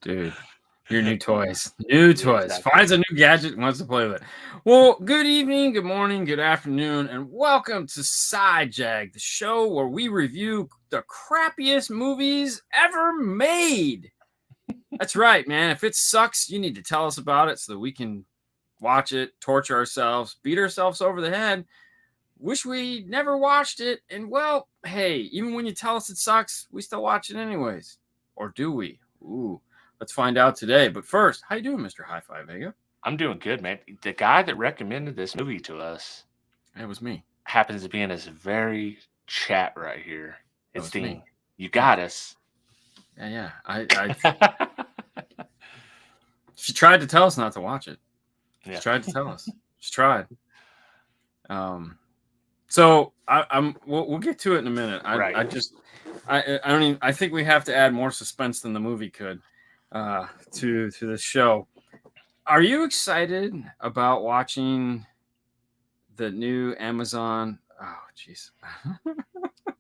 Dude, your new toys. New toys. Exactly. Finds a new gadget, wants to play with it. Well, good evening, good morning, good afternoon, and welcome to Sidejag, the show where we review the crappiest movies ever made. That's right, man. If it sucks, you need to tell us about it so that we can watch it, torture ourselves, beat ourselves over the head. Wish we never watched it. And, well, hey, even when you tell us it sucks, we still watch it anyways. Or do we? Ooh, let's find out today. But first, how you doing, Mr. Hifivega? I'm doing good, man. The guy that recommended this movie to us, it was me, happens to be in this very chat right here. It's Dean. Me. You got us. Yeah. She tried to tell us not to watch it. She tried to tell us. She tried. So we'll get to it in a minute. I think we have to add more suspense than the movie could to this show. Are you excited about watching the new Amazon? Oh, jeez.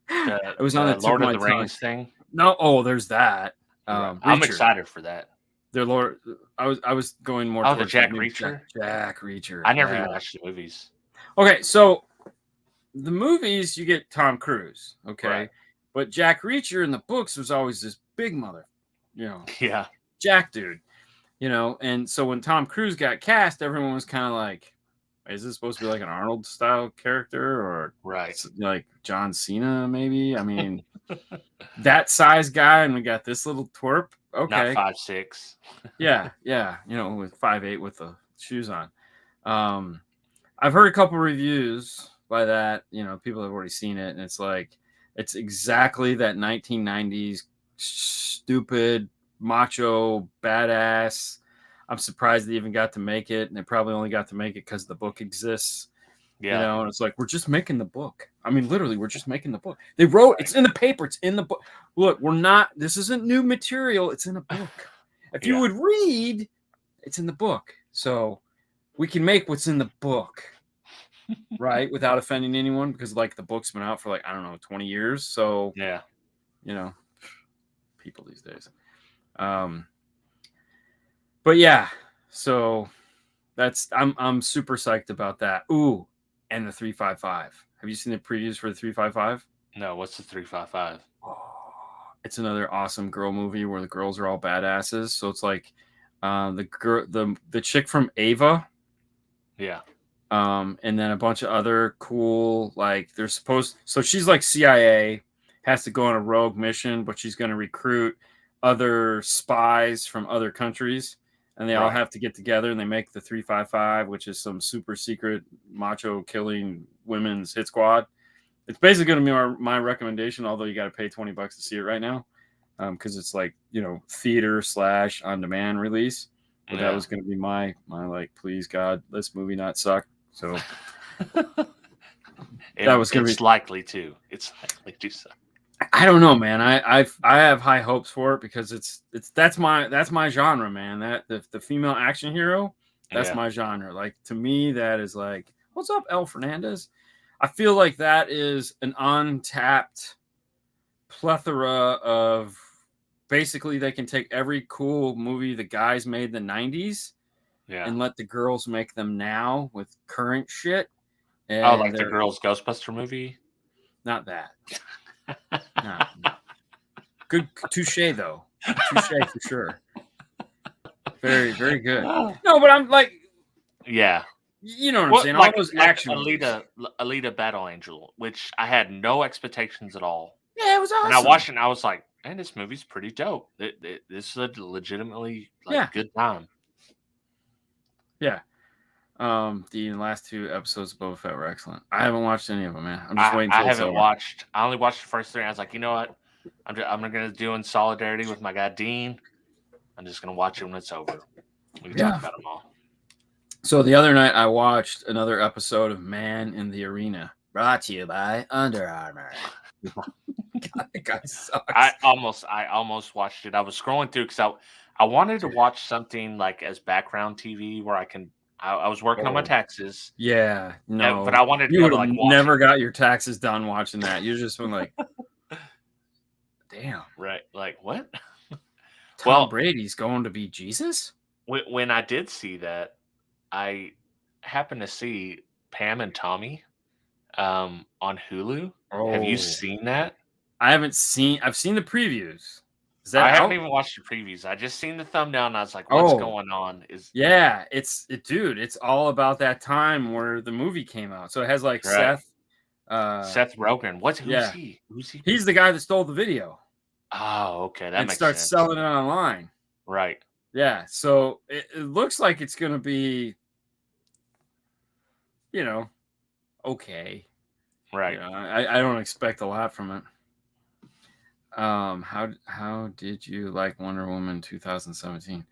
It was on the Lord of the Rings thing. No, there's that. I'm excited for that. Their Lord. I was going more. Oh, the Jack Reacher. Jack Reacher. I never watched the movies. Okay, so the movies you get Tom Cruise, okay, right. But Jack Reacher in the books was always this big mother, Jack dude, and so when Tom Cruise got cast, everyone was kind of like, is this supposed to be like an Arnold style character or like John Cena maybe? I mean, that size guy, and we got this little twerp, okay, not 5'6". yeah, with 5'8" with the shoes on. I've heard a couple reviews by that, people have already seen it, and it's like, it's exactly that 1990s stupid macho badass. I'm surprised they even got to make it, and they probably only got to make it because the book exists. And it's like, we're just making the book. I mean, literally, we're just making the book. They wrote, it's in the paper, it's in the book. Look, this isn't new material, it's in a book. If you would read, it's in the book. So we can make what's in the book, right, without offending anyone, because like the book's been out for 20 years. So people these days. But yeah, so that's I'm super psyched about that. Ooh, and the 355. Have you seen the previews for the 355? No, what's the 355? Oh, it's another awesome girl movie where the girls are all badasses. So it's like the chick from Ava. Yeah. And then a bunch of other cool, so she's like CIA, has to go on a rogue mission, but she's going to recruit other spies from other countries, and they all have to get together, and they make the 355, which is some super secret macho killing women's hit squad. It's basically going to be my recommendation, although you got to pay $20 to see it right now, because it's like, theater / on demand release. But that was going to be my please God, this movie not suck. So that was going to be likely to. It's likely to suck. I don't know, man. I have high hopes for it because that's my genre, man. That the female action hero, that's my genre. Like, to me, that is like, what's up, El Fernandez? I feel like that is an untapped plethora of, basically they can take every cool movie the guys made in the 90s. Yeah. And let the girls make them now with current shit. And like the girls' Ghostbuster movie? Not that. No. Good touche, though. Touche for sure. Very, very good. No, but I'm like... Yeah. You know what I'm saying? All those action Alita Battle Angel, which I had no expectations at all. Yeah, it was awesome. And I watched it and I was like, man, this movie's pretty dope. This is a legitimately good time. Yeah. The last 2 episodes of Boba Fett were excellent. I haven't watched any of them, man. I'm just waiting till it's over. I only watched the first 3. I was like, you know what? I'm going to do in solidarity with my guy Dean. I'm just going to watch it when it's over. We can talk about them all. So the other night I watched another episode of Man in the Arena, brought to you by Under Armour. God, that guy sucks. I almost watched it. I was scrolling through because I wanted to watch something like as background TV where I was working on my taxes. Yeah, no. But I wanted to you would have never got your taxes done watching that. You just been like, damn. Right. Like, what? Tom Well, Brady's going to be Jesus? when I did see that, I happened to see Pam and Tommy on Hulu. Have you Oh, seen that? I've seen the previews. Is that I haven't out? even watched the previews. I just seen the thumbnail and I was like, "What's Oh, going on?" Is yeah. Dude, it's all about that time where the movie came out. So it has like right? Seth. Seth Rogen. Who's Yeah. he? Who's he? He's the guy that stole the video Oh, okay, that and makes starts sense. selling it online. Right, Yeah. So it looks like it's going to be, you know, okay. right. I don't expect a lot from it. How did you like Wonder Woman 2017?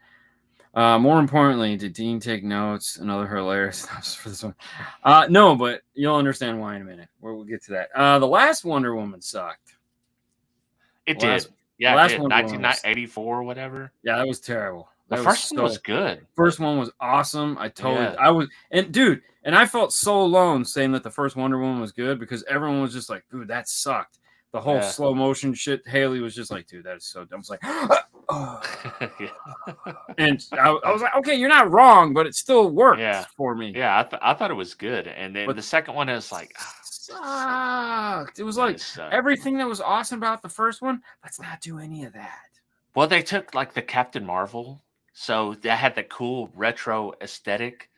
More importantly, did Dean take notes and other hilarious stuff for this one? No, but you'll understand why in a minute. We'll get to that. The last Wonder Woman sucked. It The last, did. the Yeah, it last did. Wonder Woman was, 1984 or whatever. yeah, that was terrible. The That was first one was so. good. First one was awesome. Yeah, I was, and dude, and I felt so alone saying that the first Wonder Woman was good because everyone was just like, dude, that sucked. The whole yeah. slow motion shit. Haley was just like, dude, that is so dumb. I was like, and I was like, okay, you're not wrong, but it still worked Yeah, for me. yeah. I thought it was good, and then But the second one is like, sucked. It was man, like it sucked. everything that was awesome about the first one. Let's not do any of that. Well, they took like the Captain Marvel, so they had the cool retro aesthetic,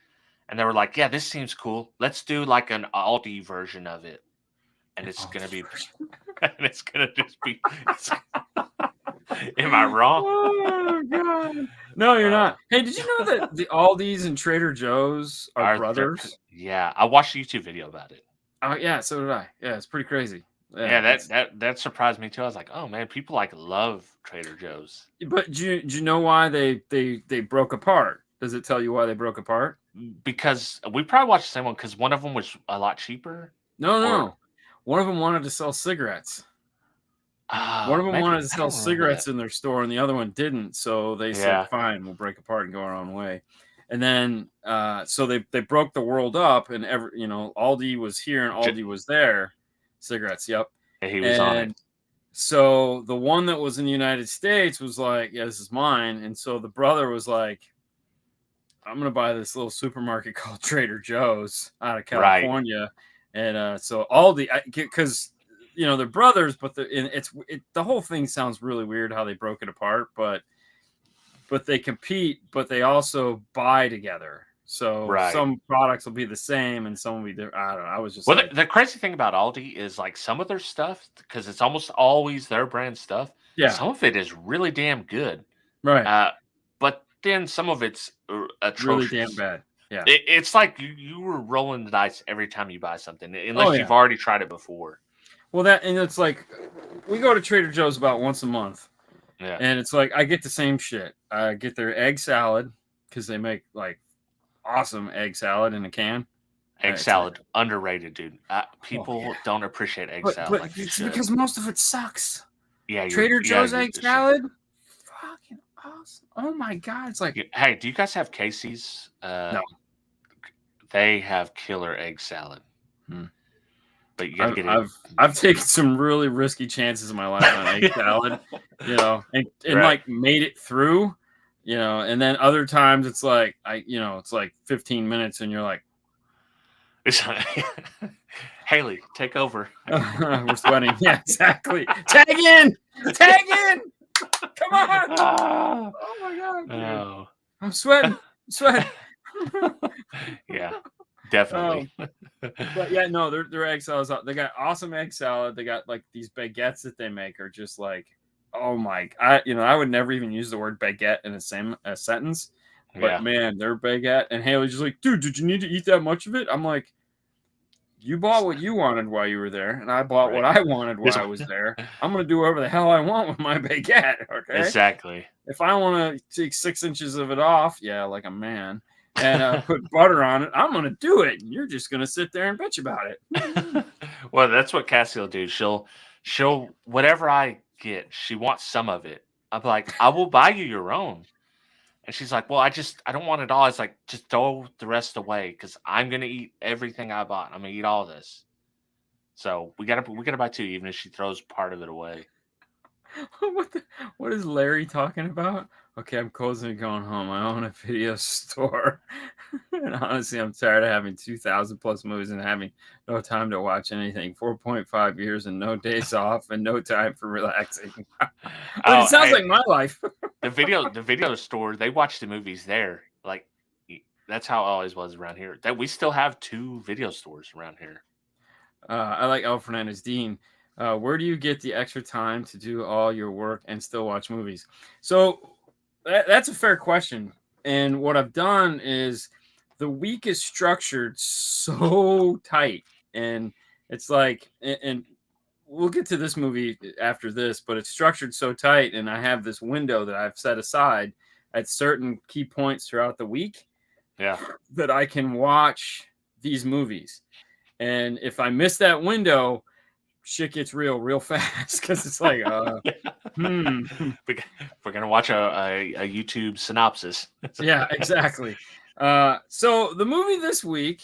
and they were like, "Yeah, this seems cool. Let's do like an Aldi version of it." And it's gonna be, and it's gonna just be. Am I wrong? Oh god! No, you're Uh, not. Hey, did you know that the Aldi's and Trader Joe's are brothers? yeah, I watched a YouTube video about it. Oh yeah, so did I. Yeah, it's pretty crazy. Yeah, Yeah, that surprised me too. I was like, oh man, people like love Trader Joe's but do you know why they broke apart? Does it tell you why they broke apart? because we probably watched the same one because one of them was a lot cheaper. No, Or no. One of them wanted to sell cigarettes. One of them maybe wanted to I sell don't remember cigarettes that. in their store, and the other one didn't. So they said, Yeah, "Fine, we'll break apart and go our own way." And then, so they broke the world up, and Aldi was here and Aldi was there. Cigarettes, yep. he was on it. And so the one that was in the United States was like, "Yeah, this is mine." And so the brother was like, "I'm gonna buy this little supermarket called Trader Joe's out of Right. California," and so Aldi, because they're brothers, but the whole thing sounds really weird how they broke it apart, but they compete, but they also buy together. So Right. some products will be the same and some will be different. I don't know. I was just Well, like, the crazy thing about Aldi is like some of their stuff, because it's almost always their brand stuff. yeah, Some of it is really damn good, right, but then some of it's really damn atrocious. bad. Yeah. It's like you were rolling the dice every time you buy something, Oh unless yeah. you've already tried it before. Well, and it's like we go to Trader Joe's about once a month, Yeah, and it's like I get the same shit. I get their egg salad because they make like awesome egg salad in a can. egg It's like, salad underrated, dude. oh People yeah, don't appreciate egg but salad like they it's should. because most of it sucks. Yeah, Trader Joe's you're egg salad, fucking awesome. Oh my god, it's like Hey, do you guys have Casey's? no. They have killer egg salad, Hmm. but you got to I've, get it. I've I've taken some really risky chances in my life on egg salad, and Right. like made it through, and then other times it's like it's like 15 minutes and you're like, Haley, take over. we're sweating. Yeah, exactly. Tag in. Come on. Ah, Oh my god, dude. oh. I'm sweating. Yeah, definitely. But yeah, no, their egg salads. They got awesome egg salad. They got like these baguettes that they make are just like, oh my, I would never even use the word baguette in a sentence, but Yeah. man, their baguette. And Haley's just like, dude, did you need to eat that much of it? I'm like, you bought what you wanted while you were there, and I bought what I wanted while I was there. I'm gonna do whatever the hell I want with my baguette. Okay, Exactly. if I want to take 6 inches of it off, yeah, like a man, and put butter on it, I'm gonna do it. And you're just gonna sit there and bitch about it. Well, that's what Cassie will do. She'll whatever I get, she wants some of it. I'm like, I will buy you your own. And she's like, well, I don't want it all. It's like, just throw the rest away because I'm gonna eat everything I bought. I'm gonna eat all this. So we gotta buy two, even if she throws part of it away. What is Larry talking about? Okay, I'm closing and going home. I own a video store. And honestly, I'm tired of having 2,000 plus movies and having no time to watch anything. 4.5 years and no days off and no time for relaxing. But it sounds like my life. the video store, they watch the movies there. Like, that's how it always was around here. That we still have 2 video stores around here. I like El Fernandez. Dean, where do you get the extra time to do all your work and still watch movies? So that's a fair question. And what I've done is the week is structured so tight. And it's like, and we'll get to this movie after this, but it's structured so tight. And I have this window that I've set aside at certain key points throughout the week. Yeah. That I can watch these movies. And if I miss that window, shit gets real fast because it's like, We're gonna watch a YouTube synopsis. Yeah, exactly. So the movie this week,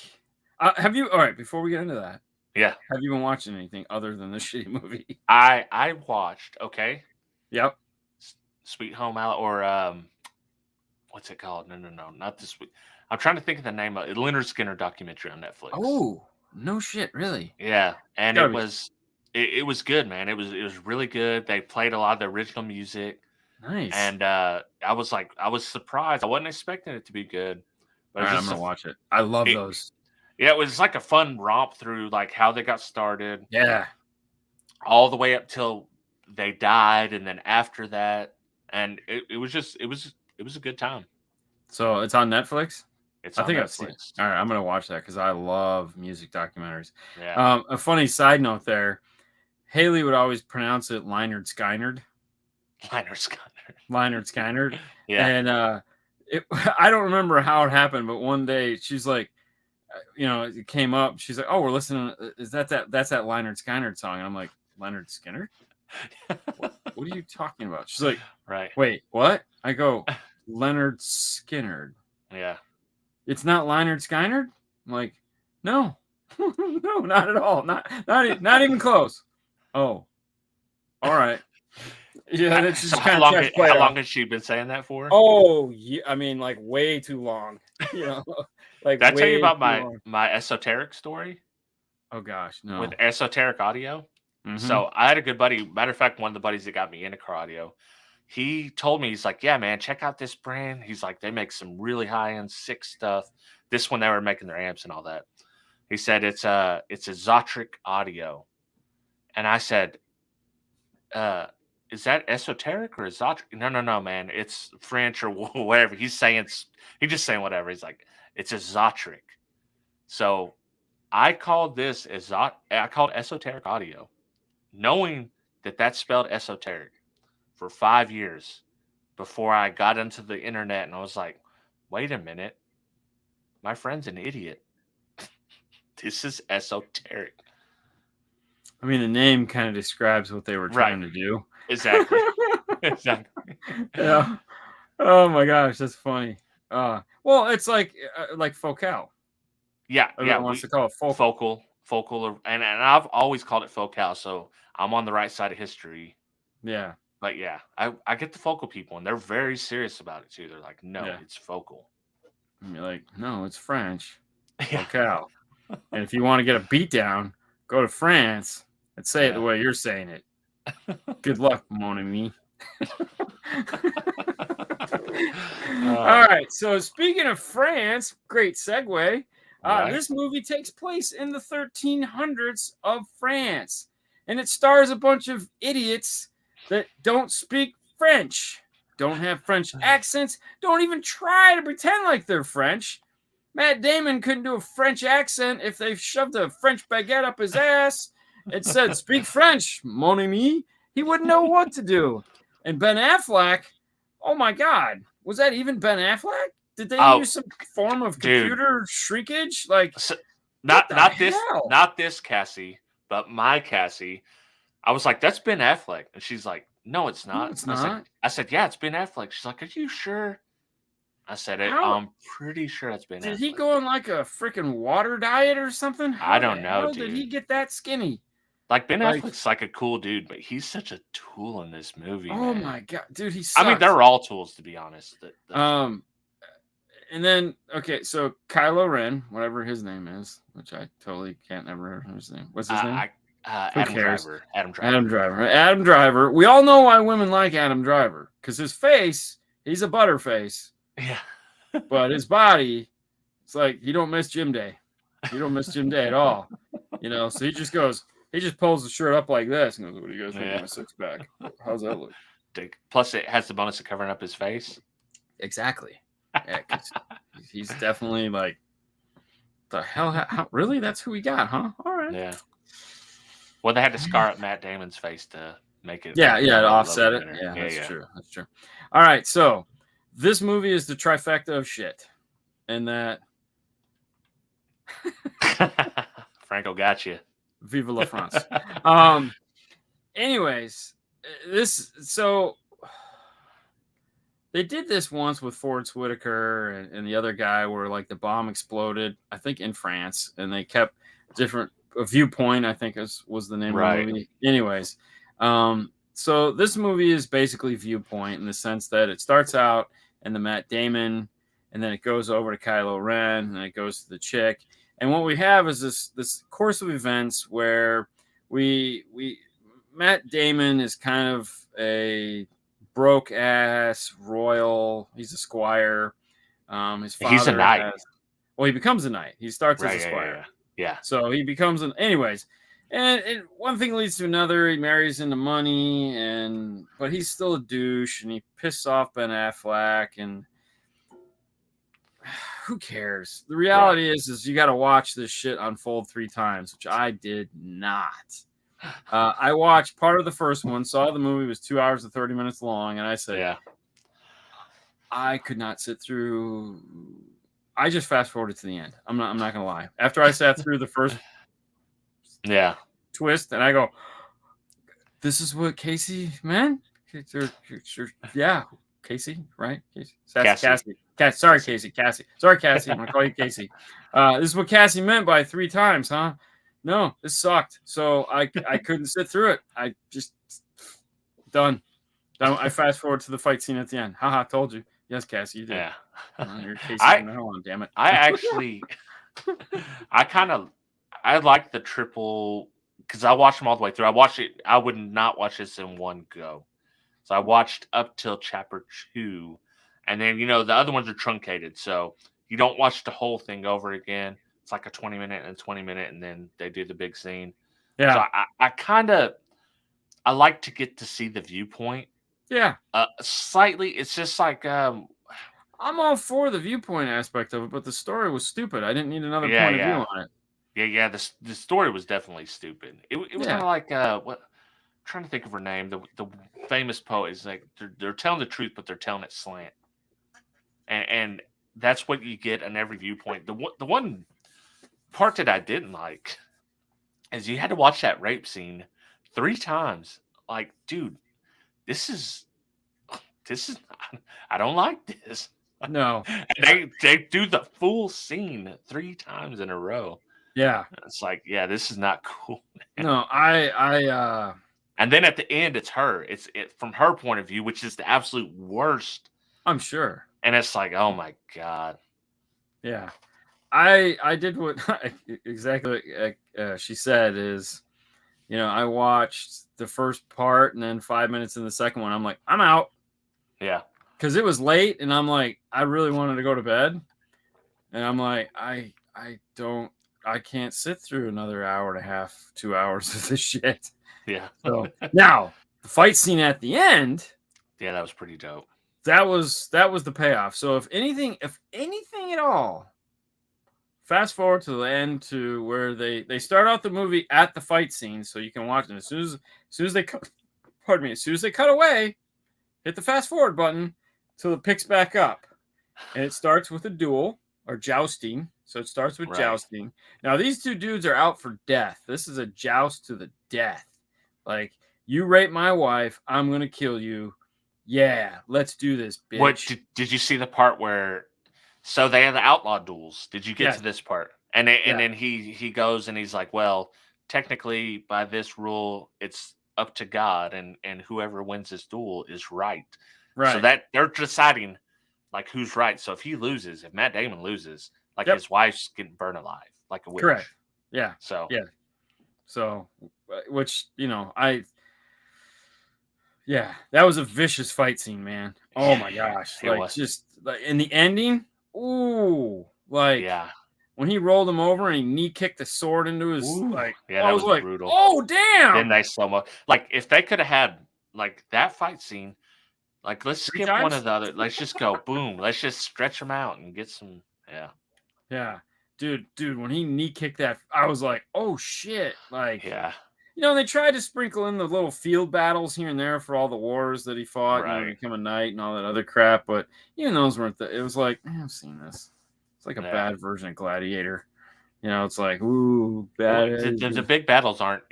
have you? All right, before we get into that, yeah, have you been watching anything other than this shitty movie? I watched. Okay. Yep. Sweet Home or what's it called? No, not this week. I'm trying to think of the name of it. Leonard Skinner documentary on Netflix. Oh. No shit, really? Yeah, and it was good, man. It was really good. They played a lot of the original music. Nice. And I was surprised. I wasn't expecting it to be good. But I'm gonna watch it. I love those. Yeah, it was like a fun romp through like how they got started. Yeah. All the way up till they died, and then after that, and it was a good time. So it's on Netflix? I think I've seen it. All right, I'm gonna watch that because I love music documentaries. Yeah. A funny side note there, Haley would always pronounce it Lynyrd Skynyrd. Lynyrd Skynyrd. Yeah. And I don't remember how it happened, but one day she's like, it came up. She's like, "Oh, we're listening. Is that's that Lynyrd Skynyrd song?" And I'm like, "Lynyrd Skynyrd? What are you talking about?" She's like, "Right. Wait, what?" I go, "Lynyrd Skynyrd." Yeah. It's not Lynyrd Skynyrd? I'm like, no, no, not at all. Not even close. Oh, all right. Yeah, that's just how long has she been saying that for? Oh, yeah, I mean, like way too long. Like. Did I tell you about my esoteric story? Oh gosh, no. With esoteric audio. Mm-hmm. So I had a good buddy. Matter of fact, one of the buddies that got me into car audio. He told me, he's like, "Yeah, man, check out this brand." He's like, "They make some really high-end sick stuff." This one, they were making their amps and all that. He said it's a Zotric audio. And I said, is that esoteric or is Zotric? No, man. It's French or whatever. He's just saying whatever. He's like, it's a Zotric. So I called esoteric audio, knowing that that's spelled esoteric, for 5 years before I got into the internet, and I was like, wait a minute, my friend's an idiot. This is esoteric. I mean, the name kind of describes what they were trying to do. Exactly. Exactly. Yeah. Oh my gosh, that's funny. Well, it's like focal. Yeah. Everyone wants to call it focal, and I've always called it focal, so I'm on the right side of history. Yeah. But yeah, I get the focal people, and they're very serious about it too. They're like, no, it's focal. And you're like, no, it's French. Focal. And if you want to get a beat down, go to France and say it the way you're saying it. Good luck, mon ami. All right. So speaking of France, great segue. This movie takes place in the 1300s of France, and it stars a bunch of idiots that don't speak French, don't have French accents, don't even try to pretend like they're French. Matt Damon couldn't do a French accent if they shoved a French baguette up his ass and said, "Speak French, mon ami." He wouldn't know what to do. And Ben Affleck, oh my God, was that even Ben Affleck? Did they use some form of computer shrinkage? Like, so, not this Cassie, but my Cassie. I was like, "That's Ben Affleck," and she's like, "No, it's not." No, it's not. I said, "Yeah, it's Ben Affleck." She's like, "Are you sure?" I said, "I'm pretty sure that's Ben Affleck." Did he go on like a freaking water diet or something? I don't know, dude. Did he get that skinny? Like Ben Like, Affleck's like a cool dude, but he's such a tool in this movie, oh man. my god, dude, he I mean, sucks. they're all tools, to be honest. And then okay, so Kylo Ren, whatever his name is, which I totally can't ever remember his name. What's his name? Who Adam cares? Driver. Adam Driver. Adam Driver. Adam Driver. We all know why women like Adam Driver because his face, he's a butterface, Yeah. but his body, it's like you don't miss gym day. You don't miss gym day at all. You know, so he just pulls the shirt up like this and goes, "What do you guys think of my six pack? How's that look?" Plus, it has the bonus of covering up his face. Exactly. Yeah, 'cause he's definitely like, the hell? How, really? That's who we got, huh? All right. Yeah. Well, they had to scar up Matt Damon's face to make it. Yeah, to offset it. Yeah, that's true. That's true. All right, so this movie is the trifecta of shit, and that Franco got you. Viva la France. Anyways, they did this once with Forrest Whitaker and the other guy where like the bomb exploded, I think in France, and they kept different viewpoint, I think was the name of the movie. Anyways, so this movie is basically viewpoint in the sense that it starts out in the Matt Damon, and then it goes over to Kylo Ren, and then it goes to the chick. And what we have is this course of events where Matt Damon is kind of a broke ass royal. He's a squire. His father he's a knight. He becomes a knight. He starts as a squire. Yeah. So he becomes anyways. And one thing leads to another. He marries into money, but he's still a douche, and he pisses off Ben Affleck, and who cares? The reality is you got to watch this shit unfold 3 times, which I did not. I watched part of the first one, saw the movie was 2 hours and 30 minutes long, and I said, I could not sit through. I just fast forwarded to the end. I'm not gonna lie. After I sat through the first twist, and I go, this is what Casey, man? Yeah, Casey, right? Cassie. Sorry, Casey. Cassie. Sorry, Cassie. I'm gonna call you Casey. This is what Cassie meant by 3 times, huh? No, this sucked. So I couldn't sit through it. I just done. I fast forward to the fight scene at the end. Haha, told you. Yes, Cassie, you did. Yeah. You're Casey from the hell on, damn it. I actually, I like the triple because I watched them all the way through. I watched it. I would not watch this in one go. So I watched up till chapter 2, and then the other ones are truncated, so you don't watch the whole thing over again. It's like a 20-minute and a 20-minute, and then they do the big scene. Yeah. So I like to get to see the viewpoint. Yeah. Slightly, it's just like I'm all for the viewpoint aspect of it, but the story was stupid. I didn't need another point of view on it. Yeah. The story was definitely stupid. It was kind of like what. I'm trying to think of her name. The famous poet is like they're telling the truth, but they're telling it slant, and that's what you get in every viewpoint. The one part that I didn't like is you had to watch that rape scene 3 times. Like, dude, this is I don't like this. No, they do the full scene 3 times in a row. Yeah, it's like, this is not cool. No, and then at the end, it's her. It's from her point of view, which is the absolute worst. I'm sure. And it's like, oh my god. Yeah, I did what exactly she said is, I watched the first part and then 5 minutes in the second one. I'm like, I'm out. Yeah. Because it was late and I'm like, I really wanted to go to bed. And I'm like, I can't sit through another hour and a half, 2 hours of this shit. Yeah. So now the fight scene at the end. Yeah, that was pretty dope. That was the payoff. So if anything at all, fast forward to the end to where they start out the movie at the fight scene, so you can watch it. As soon as they cut away, hit the fast forward button till it picks back up, and it starts with a duel or jousting. So it starts with jousting. Now these 2 dudes are out for death. This is a joust to the death. Like, you rape my wife, I'm gonna kill you. Yeah, let's do this, bitch. What did you see the part where? So they had the outlaw duels. Did you get to this part? And then he goes and he's like, well, technically by this rule, it's up to God, and whoever wins this duel is right. So Right. that they're deciding like who's right. So if he loses, if Matt Damon loses, like Yep. his wife's getting burned alive, like a witch. Correct. Yeah. So Yeah. So, which yeah, that was a vicious fight scene, man. Oh my gosh, it like was. just like in the ending, ooh, like Yeah. when he rolled him over and he knee kicked the sword into his Ooh, like, yeah, I that was was like, brutal. oh Then damn, they so much like if they could have had like that fight scene, like let's 3 skip one times. of the other. Let's just go boom. Let's just stretch them out and get some. Yeah. Yeah, dude, when he knee kicked that, I was like, oh shit, like. Yeah. You know, they tried to sprinkle in the little field battles here and there for all the wars that he fought, you know, to Right. become a knight and all that other crap. But even those weren't. It was like, man, I've seen this. It's like a Yeah. bad version of Gladiator. You know, it's like, ooh, Well, bad. the big battles aren't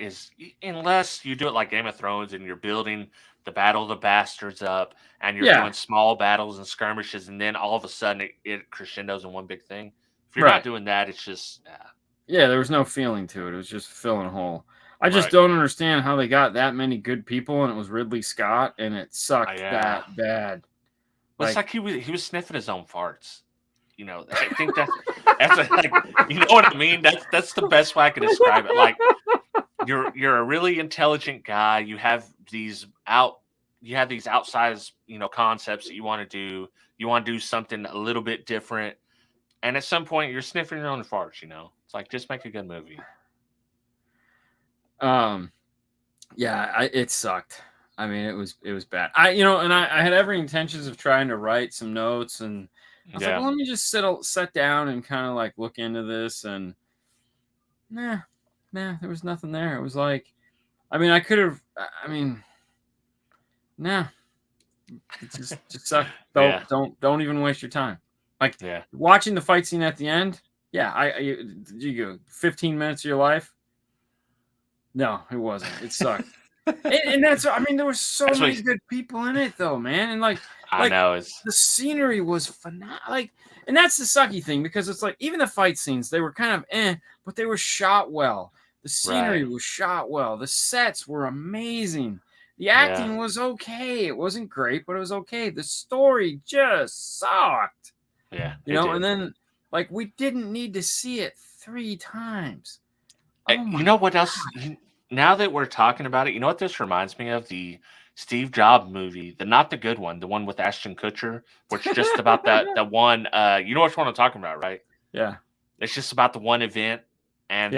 unless you do it like Game of Thrones and you're building the Battle of the Bastards up and you're Yeah, doing small battles and skirmishes and then all of a sudden it crescendos in one big thing. If you're right. not doing that, it's just Yeah, there was no feeling to it. It was just filling a hole. I just Right. don't understand how they got that many good people, and it was Ridley Scott, and it sucked Yeah. that bad. Well, it's like he was sniffing his own farts. You know, I think that's like, you know what I mean. That's the best way I can describe it. Like you're a really intelligent guy. You have these outsized concepts that you want to do. You want to do something a little bit different, and at some point you're sniffing your own farts. You know, it's like just make a good movie. Yeah, it sucked. I mean, it was bad. I had every intentions of trying to write some notes, and I was like, well, let me just sit down and kind of like look into this, and nah, there was nothing there. It was like, I mean, I could have. I mean, nah, it just sucked. Don't even waste your time. Like watching the fight scene at the end. Yeah, you go 15 minutes of your life. No, it wasn't. It sucked. and that's, I mean, there were so many good people in it, though, man. And like I know the scenery was phenomenal. Like, and that's the sucky thing, because it's like even the fight scenes, they were kind of but they were shot well. The scenery was shot well. The sets were amazing. The acting was okay. It wasn't great, but it was okay. The story just sucked. Yeah, and then like we didn't need to see it 3 times. You know what else? Now that we're talking about it, you know what this reminds me of? The Steve Jobs movie, not the good one, the one with Ashton Kutcher, which is just about that one. You know which one I'm talking about, right? Yeah. It's just about the one event, and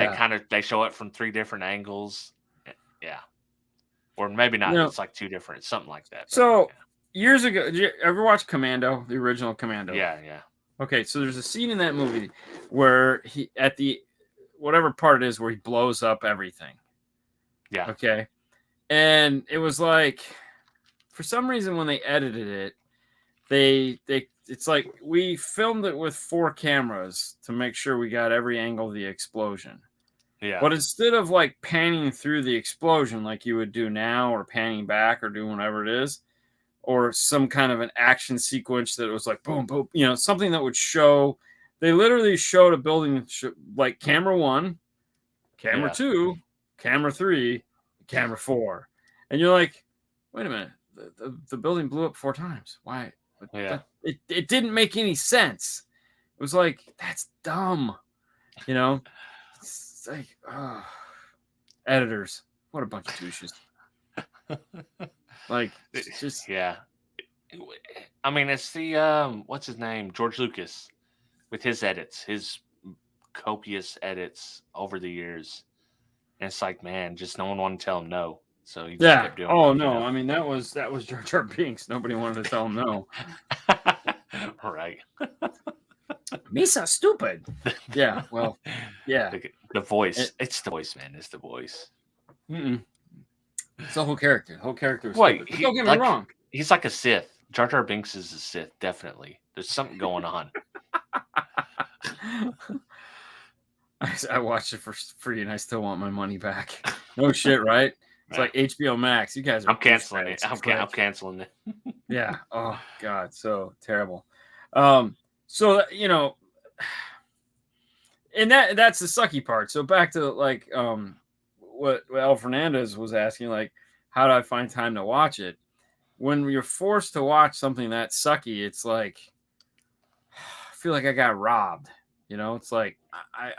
they show it from 3 different angles. Yeah. Or maybe not. It's like 2 different, something like that. So years ago, did you ever watch Commando, the original Commando? Yeah. Okay, so there's a scene in that movie where he at the whatever part it is where he blows up everything. Yeah. Okay. And it was like, for some reason when they edited it, it's like we filmed it with 4 cameras to make sure we got every angle of the explosion. Yeah. But instead of like panning through the explosion like you would do now, or panning back, or doing whatever it is, or some kind of an action sequence that was like boom, boom, something that would show. They literally showed a building like camera 1, camera 2, camera 3, camera 4, and you're like, wait a minute, the building blew up 4 times. Why? It didn't make any sense. It was like, that's dumb. It's like, editors, what a bunch of douches. Like, it's just I mean, it's the what's his name, George Lucas, with his edits, his copious edits over the years. And it's like, man, just no one wanted to tell him no, so he just kept doing it. Oh no, I mean that was Jar Jar Binks. Nobody wanted to tell him no. Right. Misa stupid. Yeah. Well. Yeah. The voice. It's the voice, man. It's the voice. It's the whole character. The whole character. Wait, don't get me wrong. He's like a Sith. Jar Jar Binks is a Sith, definitely. There's something going on. I watched it for free, and I still want my money back. No shit, right? It's like HBO Max. You guys are. I'm canceling it. I'm canceling it. Yeah. Oh God, so terrible. So and that's the sucky part. So back to like what El Fernandez was asking, like, how do I find time to watch it? When you're forced to watch something that sucky, it's like I feel like I got robbed. It's like I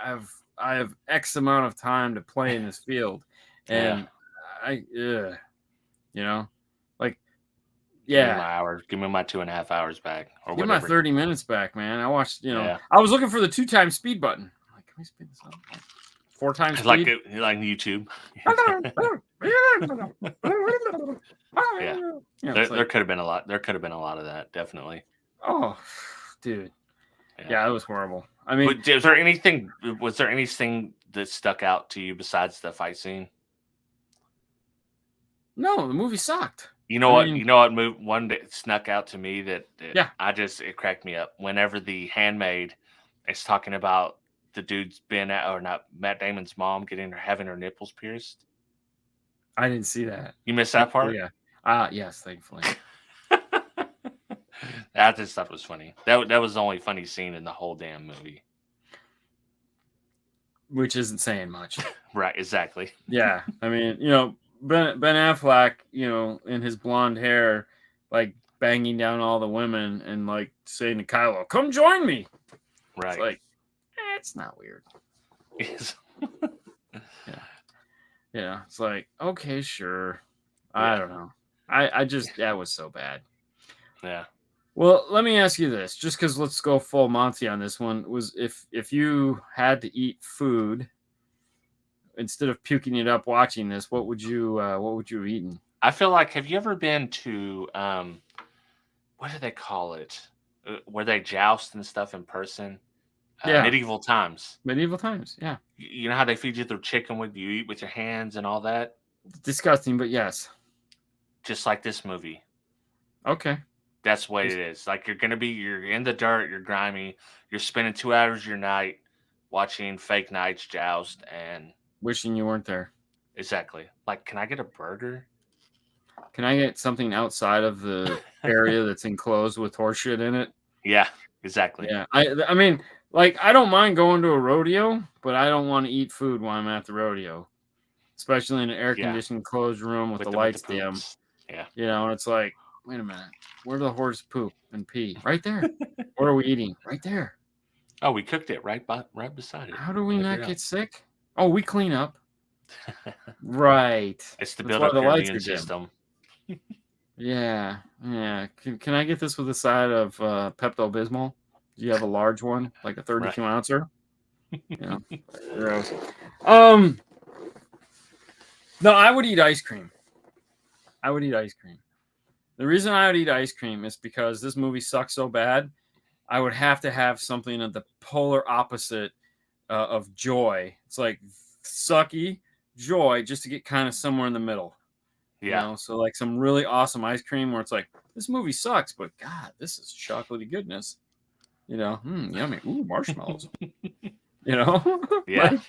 have X amount of time to play in this field, Yeah. and like Give me yeah. my hours. Give me my 2.5 hours back, or Give my whatever. 30 minutes back, man. I watched, Yeah. I was looking for the 2-time speed button. I'm like, can we speed this up? 4-time Like speed? YouTube. Yeah. There could have been a lot. There could have been a lot of that, definitely. Oh, dude. Yeah, it was horrible. I mean, was there anything that stuck out to you besides the fight scene? No, the movie sucked. You know what? You know what? One that snuck out to me that Yeah. it cracked me up. Whenever the handmaid is talking about the dude's Matt Damon's mom having her nipples pierced. I didn't see that. You missed that part? Yeah. Yes, thankfully. I just thought it was funny. That was the only funny scene in the whole damn movie. Which isn't saying much. Right, exactly. Yeah. I mean, Ben Affleck, in his blonde hair, like banging down all the women and like saying to Kylo, "Come join me." Right. It's like, it's not weird. Yes. Yeah. It's like, okay, sure. I don't know. I just, that was so bad. Yeah. Well, let me ask you this, just because let's go full Monty on this one. Was if you had to eat food instead of puking it up watching this, what would you have eaten? I feel like, have you ever been to what do they call it? Where they joust and stuff in person? Medieval times. Medieval times, yeah. You know how they feed you the chicken you eat with your hands and all that? Disgusting, but yes. Just like this movie. Okay. That's what it is. Like you're in the dirt, you're grimy, you're spending 2 hours of your night watching fake knights joust and wishing you weren't there. Exactly. Like, can I get a burger? Can I get something outside of the area that's enclosed with horse shit in it? Yeah, exactly. Yeah. I mean, like, I don't mind going to a rodeo, but I don't want to eat food while I'm at the rodeo. Especially in an air-conditioned closed room with the lights dim. Yeah. And it's like, wait a minute. Where do the horses poop and pee? Right there. What are we eating? Right there. Oh, we cooked it right beside it. How do we not get sick? Oh, we clean up. Right. It's to build up your immune system. Yeah. Can I get this with a side of Pepto-Bismol? Do you have a large one, like a 32 ouncer? Yeah. Gross. No, I would eat ice cream. The reason I would eat ice cream is because this movie sucks so bad. I would have to have something of the polar opposite of joy. It's like sucky joy, just to get kind of somewhere in the middle. Yeah. So like some really awesome ice cream where it's like, this movie sucks, but God, this is chocolatey goodness. Yummy. Ooh, marshmallows. Yeah. Like,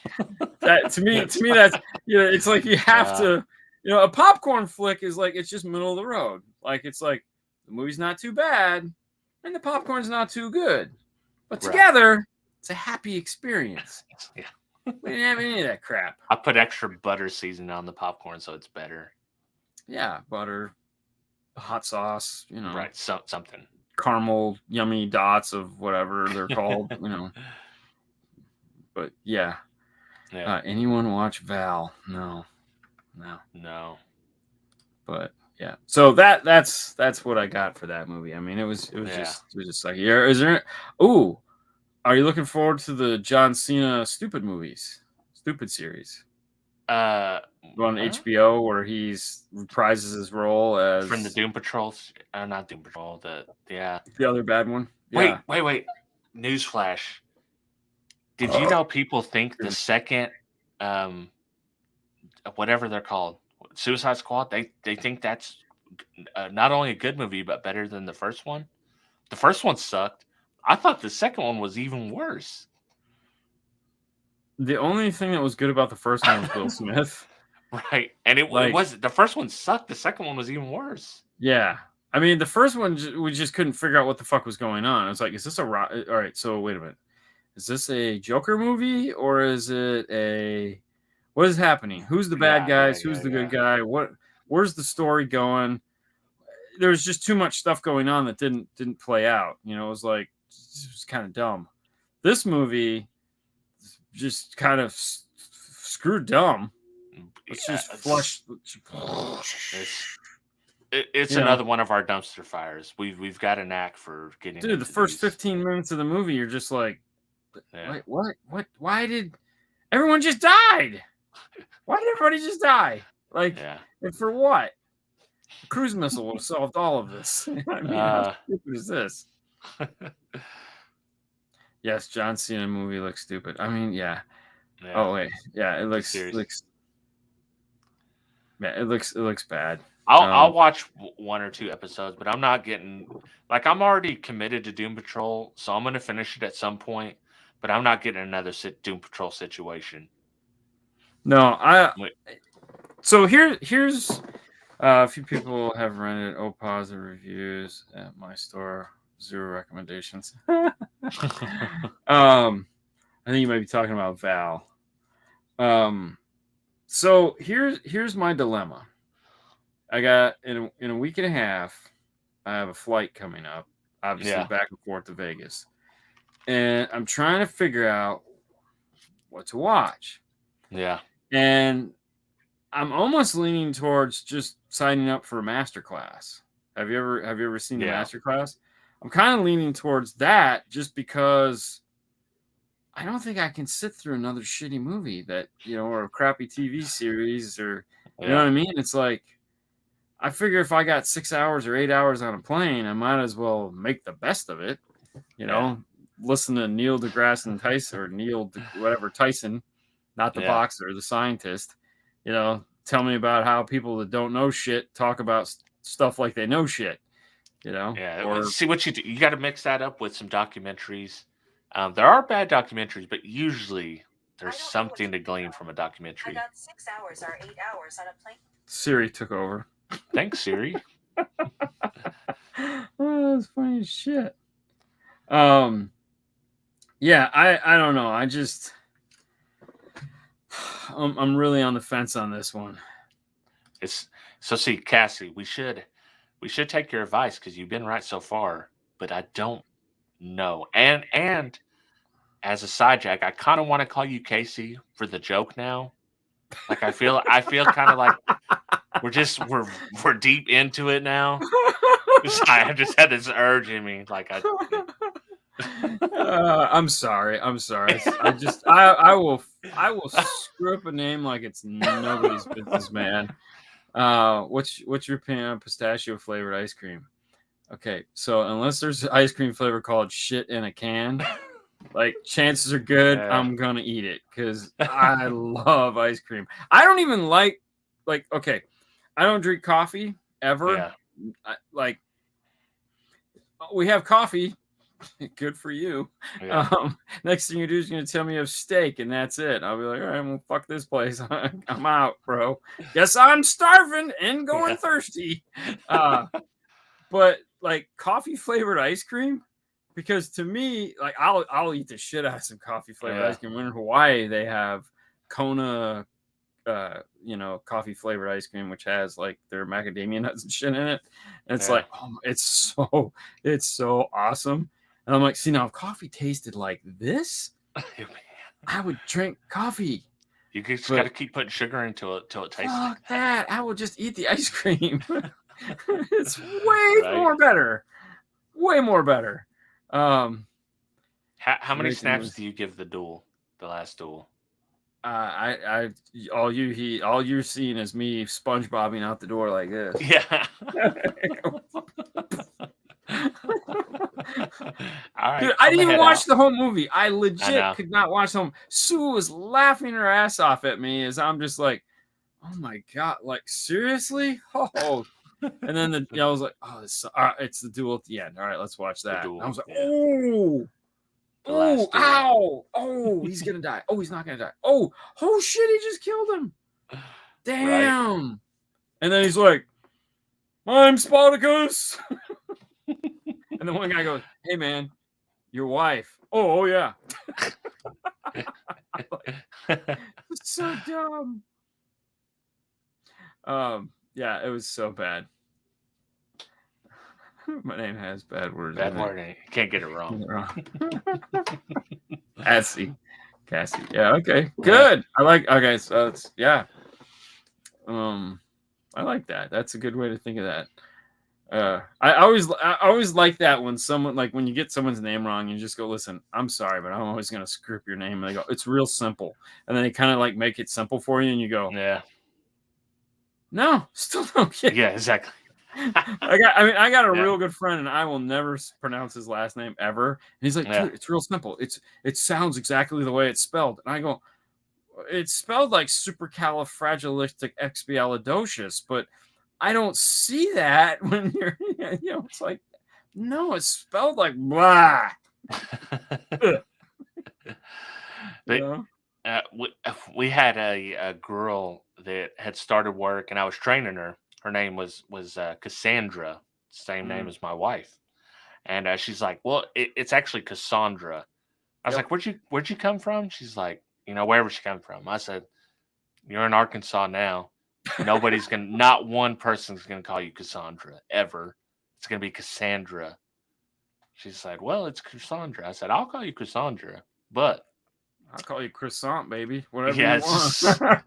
that to me that's it's like you have to. A popcorn flick is like, it's just middle of the road. Like, it's like the movie's not too bad and the popcorn's not too good, but together it's a happy experience. Yeah. We didn't have any of that crap. I put extra butter seasoning on the popcorn so it's better. Yeah, butter, hot sauce, Right, something. Caramel, yummy dots of whatever they're called, But yeah. Anyone watch Val? No. But yeah, so that's what I got for that movie. I mean, it was just like, is there? Ooh, are you looking forward to the John Cena Stupid series? On HBO, where he's reprises his role as from the Doom Patrol. Not Doom Patrol. The other bad one. Yeah. Wait. Newsflash. Did you know people think the second, whatever they're called, Suicide Squad, they think that's not only a good movie but better than the first one? The first one sucked. I thought the second one was even worse. The only thing that was good about the first one was Will Smith. Right. And it wasn't. The first one sucked. The second one was even worse. Yeah. I mean, the first one, we just couldn't figure out what the fuck was going on. It was like, is this all right, so wait a minute. Is this a Joker movie or is it a... What is happening? Who's the bad guys? Yeah, Who's the good guy? Where's the story going? There was just too much stuff going on that didn't play out. You know, it was like, it was kind of dumb. This movie just kind of screwed dumb. It's just flush. It's another one of our dumpster fires. We've got a knack for getting. Dude, the first 15 minutes of the movie, you're just like, wait, what? Why did everyone just died? Why did everybody just die? Like, and for what? A cruise missile would have solved all of this. I mean, how stupid is this? Yes, John Cena movie looks stupid. I mean, yeah. Oh wait, yeah, it looks bad. I'll watch 1 or 2 episodes, but I'm not getting like I'm already committed to Doom Patrol, so I'm gonna finish it at some point. But I'm not getting another Doom Patrol situation. No, So here's a few people have rented positive reviews at my store. 0 recommendations. I think you might be talking about Val. So here's my dilemma. I got in a week and a half, I have a flight coming up, obviously back and forth to Vegas. And I'm trying to figure out what to watch. Yeah. And I'm almost leaning towards just signing up for a masterclass. Have you ever seen the masterclass? I'm kind of leaning towards that just because I don't think I can sit through another shitty movie or a crappy TV series or you know what I mean? It's like I figure if I got 6 hours or 8 hours on a plane, I might as well make the best of it. Listen to Neil deGrasse Tyson or Tyson, not the boxer, the scientist. Tell me about how people that don't know shit talk about stuff like they know shit. Or see what you do. You got to mix that up with some documentaries. There are bad documentaries, but usually there's something to glean from a documentary. I got 6 hours or 8 hours on a plane. Siri took over. Thanks, Siri. Oh, that's funny as shit. Yeah, I don't know. I'm really on the fence on this one. See, Cassie, we should take your advice because you've been right so far, but I don't know. And as a side jack, I kind of want to call you Casey for the joke now. Like I feel kind of like we're deep into it now. I just had this urge in me, like I'm sorry. I will screw up a name like it's nobody's business, man. What's your opinion on pistachio flavored ice cream? Okay, so unless there's ice cream flavor called shit in a can, like chances are good I'm gonna eat it because I love ice cream. I don't even like okay, I don't drink coffee ever. We have coffee. Good for you. Next thing you do is you're gonna tell me you have steak, and that's it. I'll be like, all right, well, fuck this place. I'm out, bro. Guess I'm starving and going thirsty. But like coffee flavored ice cream, because to me, like I'll eat the shit out of some coffee flavored ice cream. In Hawaii, they have Kona, coffee flavored ice cream, which has like their macadamia nuts and shit in it. And it's like, it's so awesome. And I'm like, see, now if coffee tasted like this, I would drink coffee. You just got to keep putting sugar into it till it tastes like that. I will just eat the ice cream. It's way more better. Way more better. How many snaps do you give the last duel? All you're seeing is me SpongeBobbing out the door like this. Yeah. All right, dude, I didn't even watch the whole movie. I legit could not watch the whole. Sue was laughing her ass off at me as I'm just like, oh my god, like seriously? Oh. And then I was like, oh, it's the duel at the end. All right, let's watch that. I was like, ow, oh, he's gonna die. Oh, he's not gonna die. Oh shit, he just killed him. Damn. Right. And then he's like, I'm Spartacus. And then one guy goes, hey man, your wife. Oh yeah. It's so dumb. Yeah, it was so bad. My name has bad words. Bad in it. word. You can't get it wrong. Cassie. Yeah. Okay. Good. I like. Okay. So it's yeah. I like that. That's a good way to think of that. I always like that when someone like when you get someone's name wrong, you just go, listen, I'm sorry, but I'm always gonna screw up your name. And they go, it's real simple, and then they kind of like make it simple for you, and you go, Yeah. no, still don't get. Yeah. Exactly. I got a Yeah. real good friend, and I will never pronounce his last name ever. And he's like, Yeah. dude, it's real simple. It sounds exactly the way it's spelled, and I go, it's spelled like supercalifragilisticexpialidocious, but I don't see that when you're, it's like, no, it's spelled like blah. But, we had a girl that had started work, and I was training her. Her name was Cassandra, same name as my wife, and she's like, "Well, it's actually Cassandra." I was like, "Where'd you come from?" She's like, "Wherever she come from." I said, "You're in Arkansas now. Nobody's gonna, not one person's gonna call you Cassandra ever. It's gonna be Cassandra." She's like, "Well, it's Cassandra." I said, "I'll call you Cassandra, but I'll call you croissant, baby. Whatever yes, you want.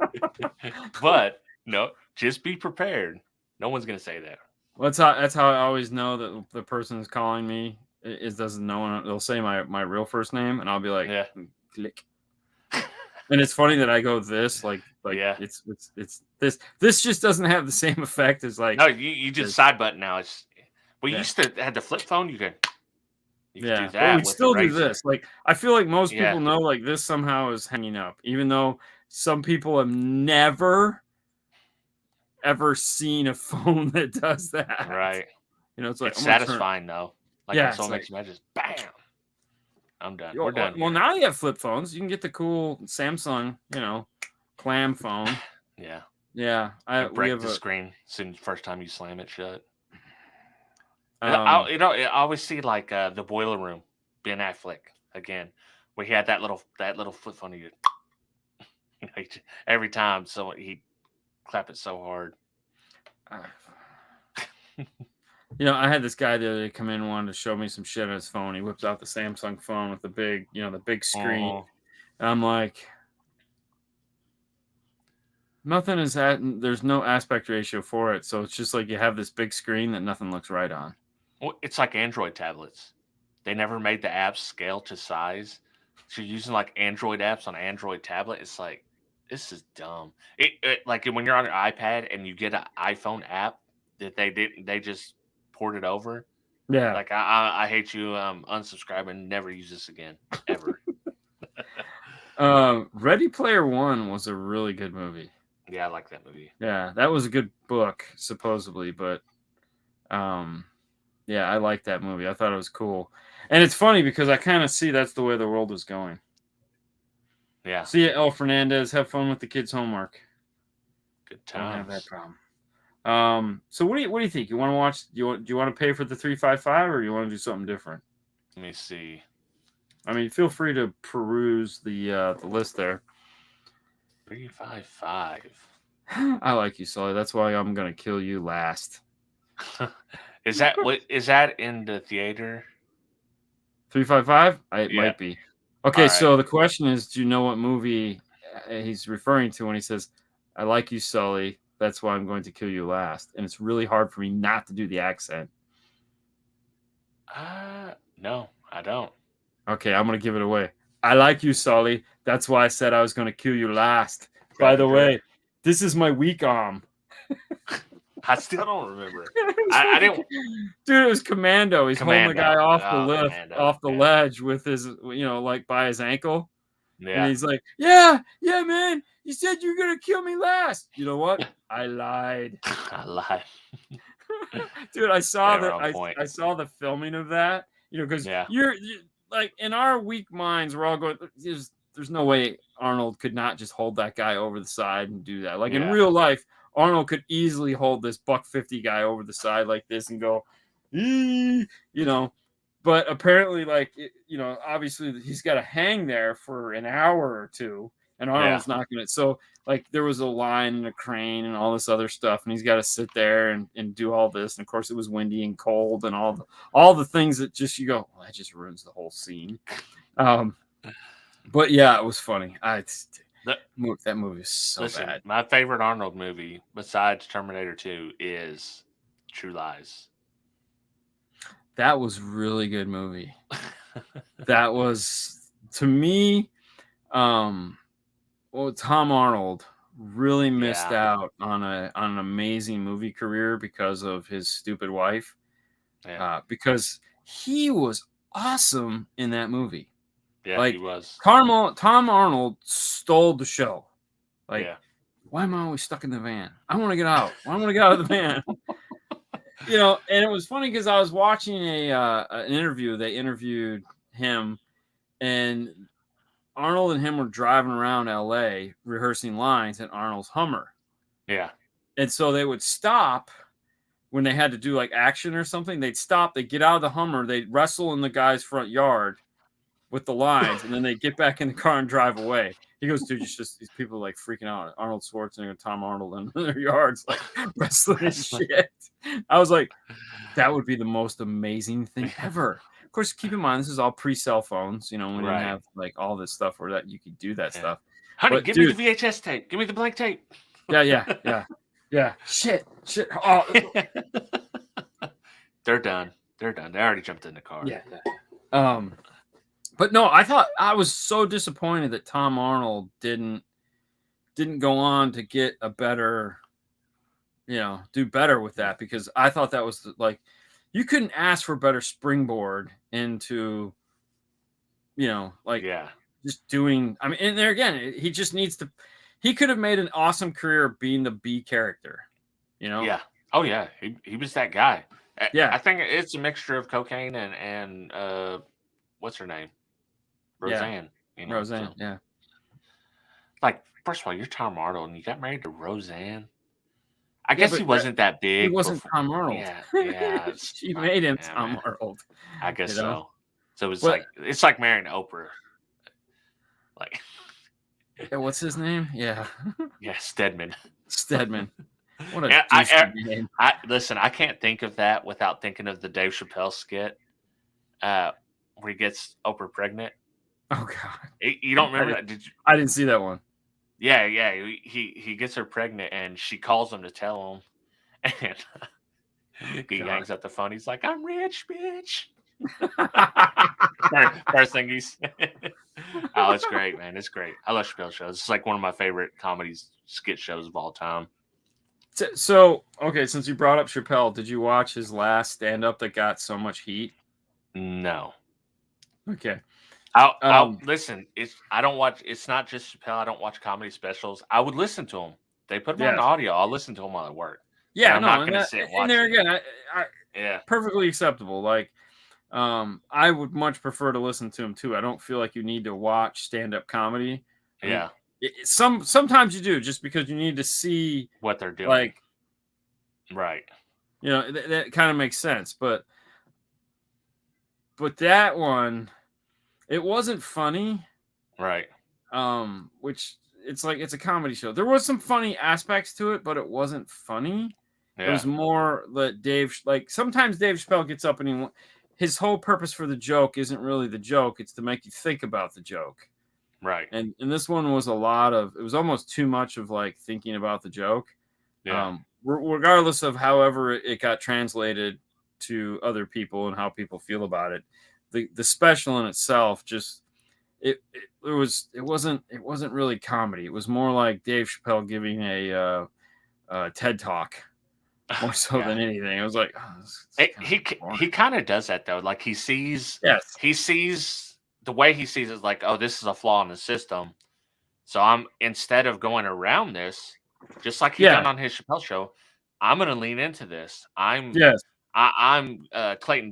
but no, just be prepared. No one's gonna say that." Well, that's how I always know that the person who's calling me doesn't know. They'll say my real first name, and I'll be like, Yeah. click. And it's funny that I go this like Yeah. it's this just doesn't have the same effect as like No, you just side button now. It's we Yeah. used to have the flip phone. You could do that. But we'd with still do eraser. this. Like I feel like most Yeah. people know like this somehow is hanging up, even though some people have never ever seen a phone that does that. Right. It's like It's I'm gonna turn- satisfying though. Like Yeah, when it's someone like- makes a message, bam. I'm done. Well, We're done. Well, here. now you have flip phones. You can get the cool Samsung, clam phone. Yeah. Yeah, You we break have the a. screen soon first time you slam it shut. Um, I always see like the Boiler Room, Ben Affleck again. We had that little flip phone. You every time he clap it so hard. I had this guy the other day come in and wanted to show me some shit on his phone. He whips out the Samsung phone with the big, the big screen. Uh-huh. And I'm like, nothing is that. There's no aspect ratio for it, so it's just like you have this big screen that nothing looks right on. Well, it's like Android tablets. They never made the apps scale to size. So you're using like Android apps on an Android tablet. It's like, this is dumb. Like when you're on your iPad and you get an iPhone app that they just ported over. Yeah. Like I hate you. Unsubscribe and never use this again ever. Ready Player One was a really good movie. Yeah, I like that movie. Yeah, that was a good book supposedly, but yeah, I liked that movie. I thought it was cool, and it's funny because I kind of see that's the way the world is going. Yeah. See you, El Fernandez. Have fun with the kids' homework. Good times. Don't have that problem. So what do you think? You want to watch? Do you want to pay for the 355 or you want to do something different? Let me see. I mean, feel free to peruse the list there. 355. I like you, Sully. That's why I'm gonna kill you last. Is that in the theater? 355? It might be. Okay, All right. so the question is, do you know what movie he's referring to when he says, "I like you, Sully. That's why I'm going to kill you last." And it's really hard for me not to do the accent. No, I don't. Okay, I'm gonna give it away. I like you, Sully. That's why I said I was gonna kill you last. By the way, this is my weak arm. I still don't remember. I didn't. Dude, it was Commando. He's holding the guy off the lift, off the ledge with his, like by his ankle. Yeah. And he's like, yeah, man. You said you were gonna kill me last. You know what? I lied. I lied. Dude, I saw They were that. on point. I saw the filming of that. Because you're like in our weak minds, we're all going. There's no way Arnold could not just hold that guy over the side and do that. Like in real life, Arnold could easily hold this $150 guy over the side like this and go, but apparently, like, obviously he's got to hang there for an hour or two, and Arnold's not going to. So, like, there was a line and a crane and all this other stuff, and he's got to sit there and do all this. And of course, it was windy and cold, and all the things that just you go, well, that just ruins the whole scene. But yeah, it was funny. That movie is so bad. My favorite Arnold movie besides Terminator 2 is True Lies. That was a really good movie. That was, to me, Tom Arnold really missed out on an amazing movie career because of his stupid wife. Yeah. Because he was awesome in that movie. Yeah, like, he was. Tom Arnold stole the show. Like, why am I always stuck in the van? I want to get out. I want to get out of the van. And it was funny because I was watching an interview. They interviewed him, and Arnold and him were driving around L.A. rehearsing lines in Arnold's Hummer. Yeah. And so they would stop when they had to do like action or something. They'd stop. They'd get out of the Hummer. They'd wrestle in the guy's front yard with the lines, and then they get back in the car and drive away. He goes, dude, it's just these people like freaking out. Arnold Schwarzenegger and Tom Arnold in their yards, like wrestling and shit. I was like, that would be the most amazing thing ever. Of course, keep in mind, this is all pre-cell phones, when you have like all this stuff where that you could do that stuff. Honey, give me the VHS tape. Give me the blank tape. Yeah. Shit. Oh. They're done. They already jumped in the car. Yeah. But no, I was so disappointed that Tom Arnold didn't go on to get a better, do better with that, because I thought that was like, you couldn't ask for a better springboard into, just doing. I mean, and there again, he just needs to. He could have made an awesome career being the B character, Yeah. Oh yeah, he was that guy. Yeah. I think it's a mixture of cocaine and what's her name? Roseanne. Roseanne, yeah. Like, first of all, you're Tom Arnold and you got married to Roseanne. I guess he wasn't that big. He wasn't Tom Arnold. Yeah. She made him Tom Arnold. I guess so. So it's like marrying Oprah. Like, what's his name? Yeah. Yeah, Stedman. What a name. Listen, I can't think of that without thinking of the Dave Chappelle skit where he gets Oprah pregnant. Oh God! You don't remember that? Did you? I didn't see that one. Yeah. He gets her pregnant, and she calls him to tell him, and he hangs up the phone. He's like, "I'm rich, bitch." First thing he's. Oh, it's great, man! It's great. I love Chappelle shows. It's like one of my favorite comedies, skit shows of all time. So, okay, since you brought up Chappelle, did you watch his last stand-up that got so much heat? No. Okay. I'll listen. I don't watch. It's not just Chappelle. I don't watch comedy specials. I would listen to them. They put them on the audio. I'll listen to them while I work. Yeah, I'm not going to sit and watch. And there again, perfectly acceptable. Like, I would much prefer to listen to him too. I don't feel like you need to watch stand-up comedy. Yeah. Sometimes you do, just because you need to see what they're doing. Like, right. That kind of makes sense, but that one. It wasn't funny. Right. Which it's like it's a comedy show. There was some funny aspects to it, but it wasn't funny. Yeah. It was more that sometimes Dave Chappelle gets up and his whole purpose for the joke isn't really the joke, it's to make you think about the joke. Right. And this one was it was almost too much of like thinking about the joke. Yeah. Regardless of however it got translated to other people and how people feel about it. The special in itself just it wasn't really comedy. It was more like Dave Chappelle giving a TED talk more so than anything. It was like he kind of does that though. Like he sees the way he sees it is like, oh, this is a flaw in the system. So instead of going around this, just like he done on his Chappelle show, I'm gonna lean into this. I'm Clayton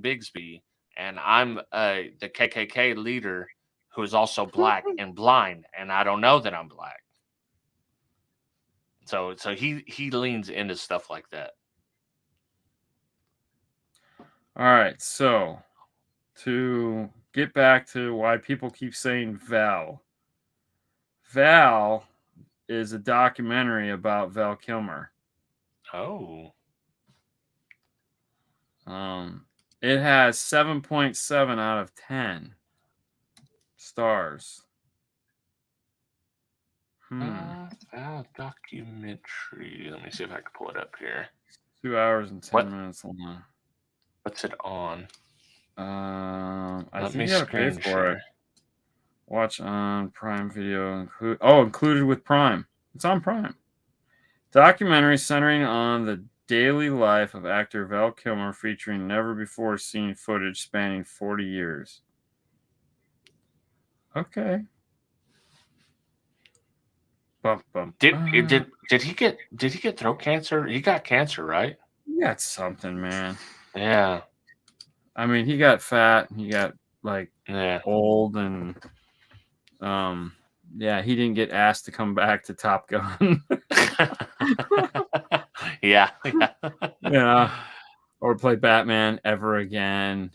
Bigsby. And I'm the KKK leader who is also black and blind, and I don't know that I'm black. So he leans into stuff like that. All right, so to get back to why people keep saying Val. Val is a documentary about Val Kilmer. Oh. It has 7.7 out of 10 stars. Documentary. Let me see if I can pull it up here. 2 hours and 10 minutes long. What's it on? I think you gotta pay for it. Watch on Prime Video. Included with Prime. It's on Prime. Documentary centering on the daily life of actor Val Kilmer, featuring never-before-seen footage spanning 40 years. Okay. Did he get throat cancer? He got cancer, right? He got something, man. Yeah. I mean, he got fat. He got old, and he didn't get asked to come back to Top Gun. Yeah. Or play Batman ever again.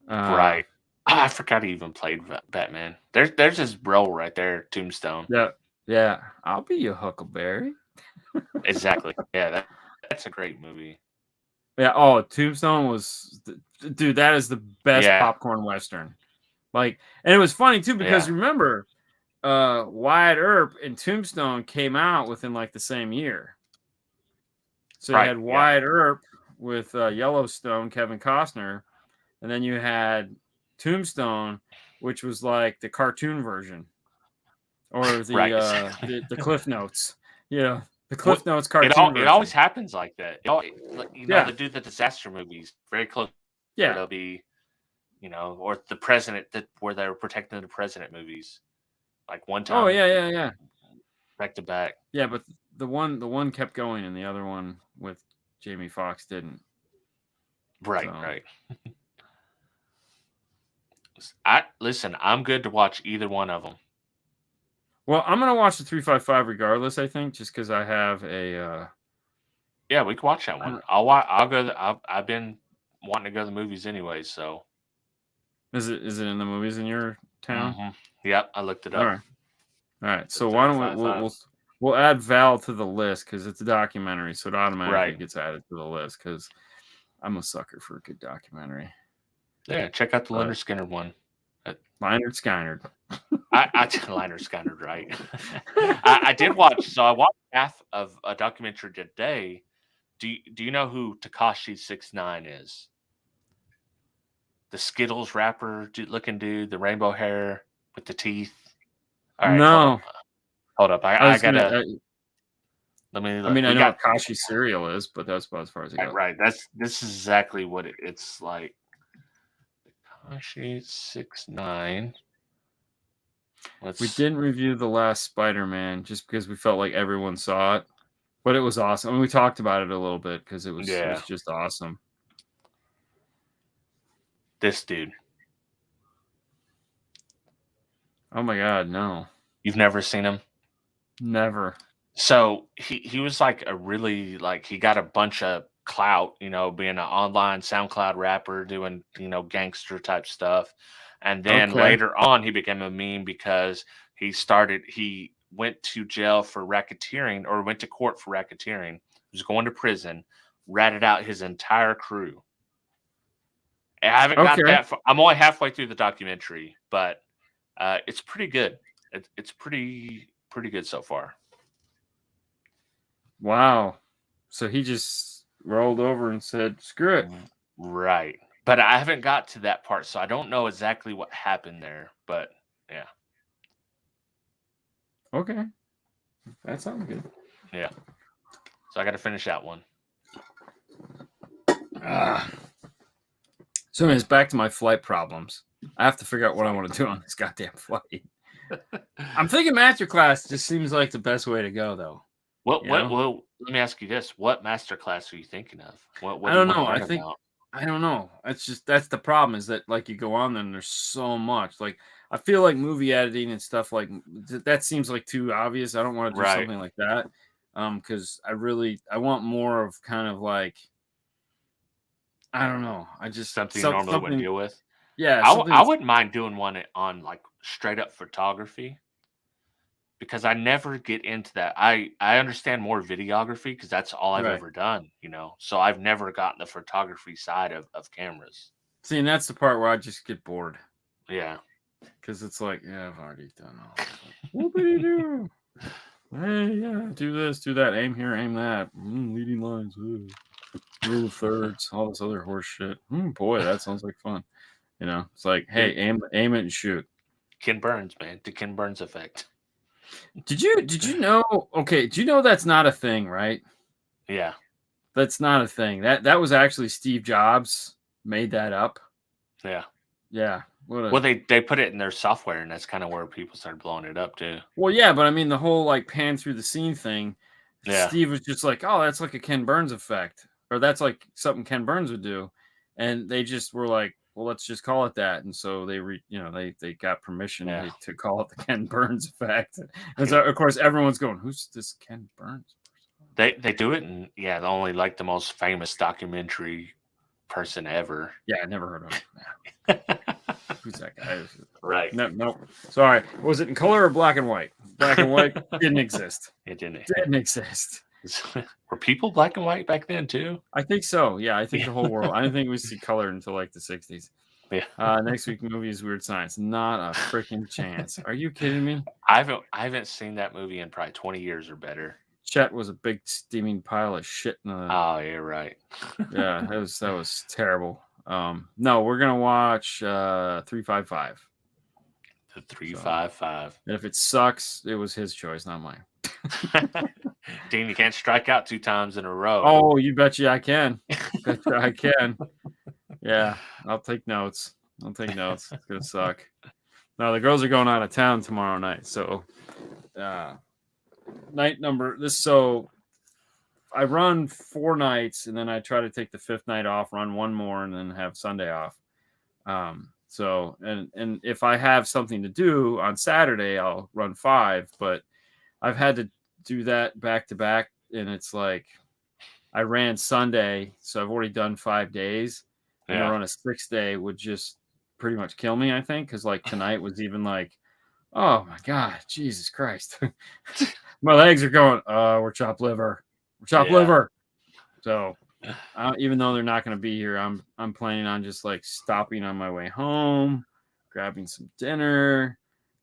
Right. I forgot he even played Batman. There's his role right there, Tombstone. Yeah. I'll be your Huckleberry. Exactly. Yeah, that's a great movie. Yeah. Oh, Tombstone was, dude. That is the best popcorn western. And it was funny too because remember, Wyatt Earp and Tombstone came out within the same year. So you had Wyatt Earp with Yellowstone, Kevin Costner, and then you had Tombstone, which was like the cartoon version, or the Cliff Notes. The Cliff Notes cartoon version. It always happens like that. They do the disaster movies very close. Yeah, they'll be, or the president where they were protecting the president movies, like one time. Oh yeah. Back to back. Yeah, but the one kept going, and the other one with Jamie Foxx didn't. Right. Listen, I'm good to watch either one of them. Well, I'm gonna watch the 355 regardless. I think just because I have a. Yeah, we can watch that one. I'll go. I've been wanting to go to the movies anyway. So. Is it in the movies in your town? Mm-hmm. Yep, I looked it up. All right. So why don't we'll add Val to the list because it's a documentary, so it automatically gets added to the list because I'm a sucker for a good documentary. Yeah, check out the Leonard Skinner one. Leonard Skinner. I Leonard Skinner, right? I did watch. So I watched half of a documentary today. Do you know who Tekashi 6ix9ine is? The Skittles rapper looking dude, the rainbow hair with the teeth. All right, no. Hold up. I gotta. Let me. I mean, I know what Kashi cereal is, but that's about as far as I go. Right. This is exactly what it's like. Tekashi 6ix9ine. We didn't review the last Spider-Man just because we felt like everyone saw it, but it was awesome. I mean, we talked about it a little bit because it was just awesome. This dude. Oh my God, no. You've never seen him? Never. So he was a really he got a bunch of clout, being an online SoundCloud rapper doing, gangster type stuff. And then later on he became a meme because he went to jail for racketeering or went to court for racketeering, was going to prison, ratted out his entire crew. I haven't got that far. I'm only halfway through the documentary, but it's pretty good. It's pretty good so far. Wow. So he just rolled over and said, screw it. Right. But I haven't got to that part, so I don't know exactly what happened there. But, yeah. Okay. That sounds good. Yeah. So I got to finish that one. So anyways, back to my flight problems. I have to figure out what I want to do on this goddamn flight. I'm thinking masterclass just seems like the best way to go, though. Well, let me ask you this: what masterclass are you thinking of? What I don't know. I don't know. That's the problem is that you go on there and there's so much. I feel like movie editing and stuff that seems too obvious. I don't want to do something like that. Because I want more of kind of I don't know. I just Something you normally wouldn't deal with. Yeah, I wouldn't mind doing one on like straight up photography because I never get into that. I understand more videography because that's all I've right. ever done, you know. So I've never gotten the photography side of cameras. See, and that's the part where I just get bored Yeah. because it's like, yeah, I've already done all that. What do you do? Hey, yeah, do this, do that, aim here, aim that, leading lines, rule of thirds, all this other horse shit. Boy, that sounds like fun. You know, it's like, hey, aim it and shoot. Ken Burns, man, the Ken Burns effect. Did you know? Okay, do you know that's not a thing, right? Yeah, that's not a thing. That was actually Steve Jobs made that up. Yeah. Yeah. Well, they put it in their software, and that's kind of where people started blowing it up too. Well, yeah, but I mean the whole like pan through the scene thing. Yeah. Steve was just like, oh, that's like a Ken Burns effect, or that's like something Ken Burns would do, and they just were like, well, let's just call it that, and so they got permission to call it the Ken Burns effect, and so of course everyone's going, who's this Ken Burns? They do it, and yeah, only like the most famous documentary person ever. Yeah, I never heard of him. Who's that guy? Right. No. Sorry. Was it in color or black and white? Black and white didn't exist. It didn't. Didn't exist. Were people black and white back then too? I think so. Yeah, I think the whole world. I didn't think we see color until like the 60s. Yeah. Next week movie is Weird Science. Not a freaking chance. Are you kidding me? I haven't seen that movie in probably 20 years or better. Chet was a big steaming pile of shit. Oh, you're right. Yeah, that was terrible. No, we're gonna watch 355. The 355. And if it sucks, it was his choice, not mine. Dean, you can't strike out 2 times in a row. Oh, you betcha I can. Betcha I can. Yeah, I'll take notes. It's gonna suck. No, the girls are going out of town tomorrow night, so night number this. So I run 4 nights, and then I try to take the 5th night off, run 1 more, and then have Sunday off. So and if I have something to do on Saturday, I'll run 5. But I've had to do that back to back, and it's like I ran Sunday, so I've already done 5 days. And to run a 6th day would just pretty much kill me, I think, because like tonight was even like, oh my God, Jesus Christ. My legs are going, we're chopped liver. Liver. So even though they're not going to be here, I'm planning on just like stopping on my way home, grabbing some dinner,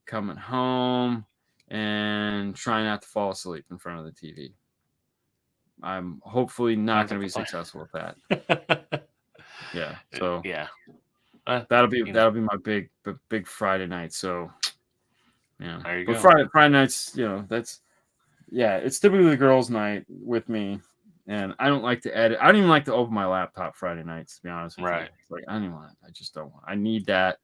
coming home, and trying not to fall asleep in front of the TV. I'm hopefully not going to be successful with that. Yeah. So yeah, that'll be my big Friday night. So yeah, there you go. Friday nights, it's typically the girls' night with me, and I don't like to edit. I don't even like to open my laptop Friday nights, to be honest with you. It's like I don't want. I just don't want. I need that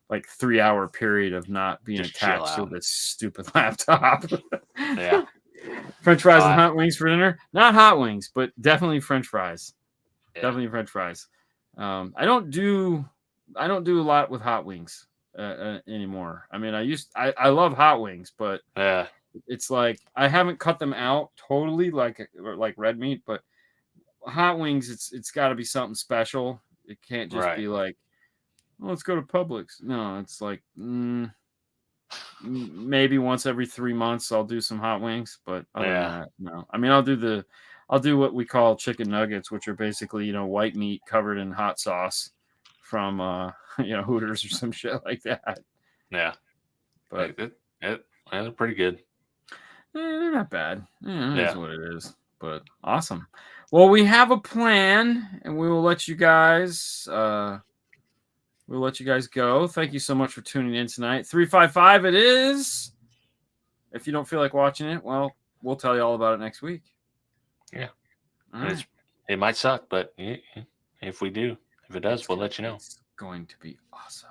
like 3-hour period of not being just attached to this stupid laptop. Yeah. French fries and hot wings for dinner. Not hot wings, but definitely French fries. Yeah. Definitely French fries. I don't do a lot with hot wings anymore. I mean, I love hot wings, but it's like I haven't cut them out totally like red meat, but hot wings, it's got to be something special. It can't just be like, oh, let's go to Publix. No, it's like maybe once every 3 months I'll do some hot wings, but other than that, no. I mean, I'll do what we call chicken nuggets, which are basically, white meat covered in hot sauce from, Hooters or some shit like that. Yeah. But they're pretty good. They're not bad. That's what it is. But awesome. Well, we have a plan, and we will let you guys go. Thank you so much for tuning in tonight. 355 it is. If you don't feel like watching it, well, we'll tell you all about it next week. Yeah. Right. It might suck, but if it does, we'll let you know. It's going to be awesome.